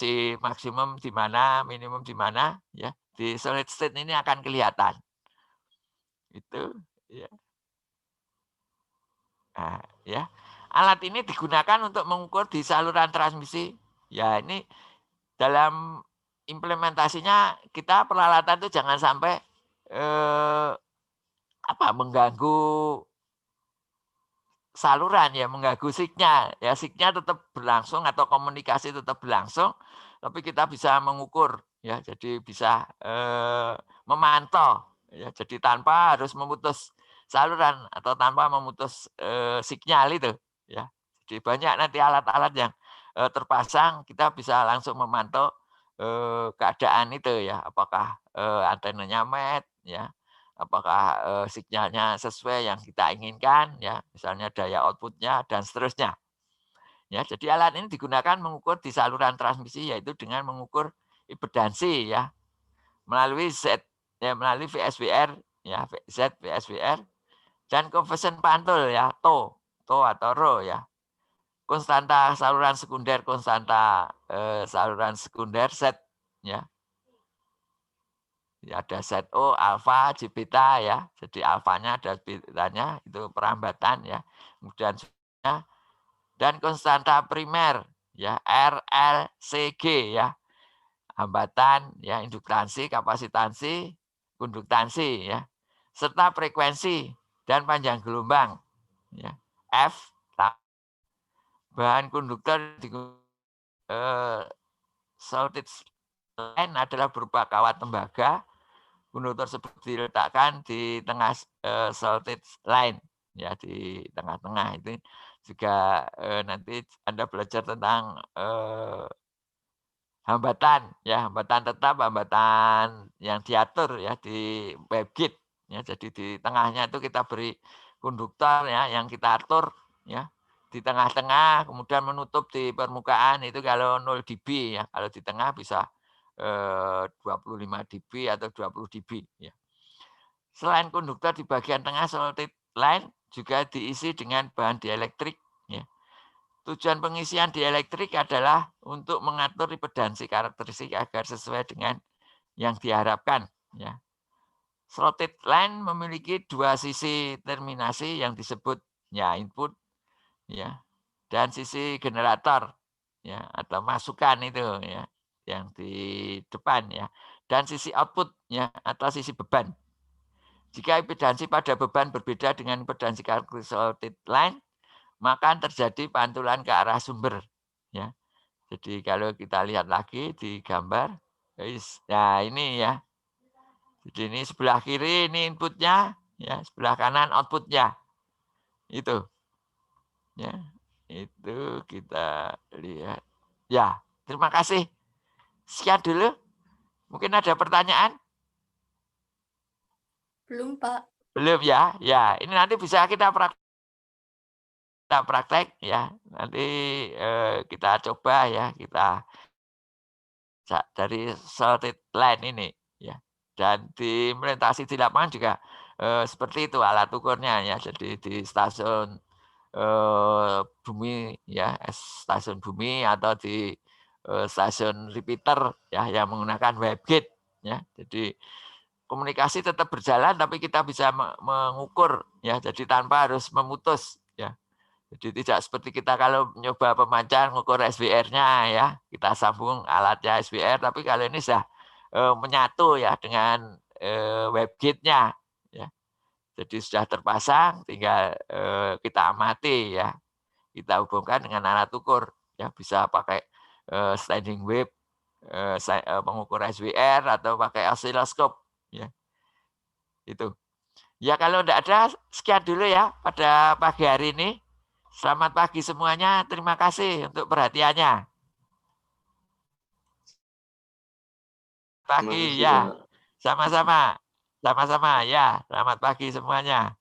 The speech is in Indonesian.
di maksimum di mana, minimum di mana, ya. Di solid state ini akan kelihatan. Itu, ya. Nah, ya. Alat ini digunakan untuk mengukur di saluran transmisi. Ya, ini dalam implementasinya kita peralatan itu jangan sampai mengganggu saluran ya, mengganggu signal. Ya, signal tetap berlangsung atau komunikasi tetap berlangsung, tapi kita bisa mengukur ya, jadi bisa memantau ya, jadi tanpa harus memutus saluran atau tanpa memutus signal itu ya. Jadi banyak nanti alat-alat yang terpasang, kita bisa langsung memantau keadaan itu ya, apakah antenanya match ya, apakah sinyalnya sesuai yang kita inginkan ya, misalnya daya outputnya dan seterusnya. Ya, jadi alat ini digunakan mengukur di saluran transmisi, yaitu dengan mengukur impedansi ya, melalui Z ya, melalui VSWR ya, Z VSWR dan conversion pantul ya, TO atau RO ya. Konstanta saluran sekunder, konstanta saluran sekunder Z ya. Ya, ada ZO, alfa, J beta ya. Jadi alfanya ada betanya, itu perambatan ya. Kemudian dan konstanta primer ya, RLCG ya. Hambatan ya, induktansi, kapasitansi, konduktansi ya. Serta frekuensi dan panjang gelombang ya. F bahan konduktor solid line adalah berupa kawat tembaga. Konduktor tersebut diletakkan di tengah solid line ya, di tengah-tengah. Itu juga nanti Anda belajar tentang hambatan ya, hambatan tetap, hambatan yang diatur ya di WebKit ya. Jadi di tengahnya itu kita beri konduktor ya yang kita atur ya di tengah-tengah, kemudian menutup di permukaan itu kalau 0 dB ya. Kalau di tengah bisa 25 dB atau 20 dB ya. Selain konduktor di bagian tengah solid line juga diisi dengan bahan dielektrik ya. Tujuan pengisian dielektrik adalah untuk mengatur impedansi karakteristik agar sesuai dengan yang diharapkan ya. Slotted line memiliki dua sisi terminasi yang disebut ya input ya, dan sisi generator ya, atau masukan itu ya yang di depan ya, dan sisi output ya atau sisi beban. Jika impedansi pada beban berbeda dengan impedansi karakteristik slotted line, maka terjadi pantulan ke arah sumber ya. Jadi kalau kita lihat lagi di gambar, nah ini ya. Jadi ini sebelah kiri ini inputnya, ya sebelah kanan outputnya. Itu, ya. Itu kita lihat. Ya, terima kasih. Sekian dulu. Mungkin ada pertanyaan? Belum, Pak. Belum ya? Ya, ini nanti bisa kita praktek ya. Nanti kita coba ya, kita dari solid line ini ya. Dan diimplementasi di lapangan juga seperti itu alat ukurnya ya. Jadi di stasiun bumi ya, stasiun bumi atau di stasiun repeater ya yang menggunakan WebGate ya. Jadi komunikasi tetap berjalan tapi kita bisa mengukur ya. Jadi tanpa harus memutus ya. Jadi tidak seperti kita kalau nyoba pemancar ngukur SWR-nya ya, kita sambung alatnya SWR, tapi kalau ini sudah menyatu ya dengan WebGate-nya ya. Jadi sudah terpasang, tinggal kita amati ya, kita hubungkan dengan alat ukur ya, bisa pakai standing wave, pengukur SWR atau pakai osiloskop ya, itu. Ya kalau tidak ada, sekian dulu ya pada pagi hari ini. Selamat pagi semuanya, terima kasih untuk perhatiannya. Pagi ya, sama-sama. Sama-sama ya, selamat pagi semuanya.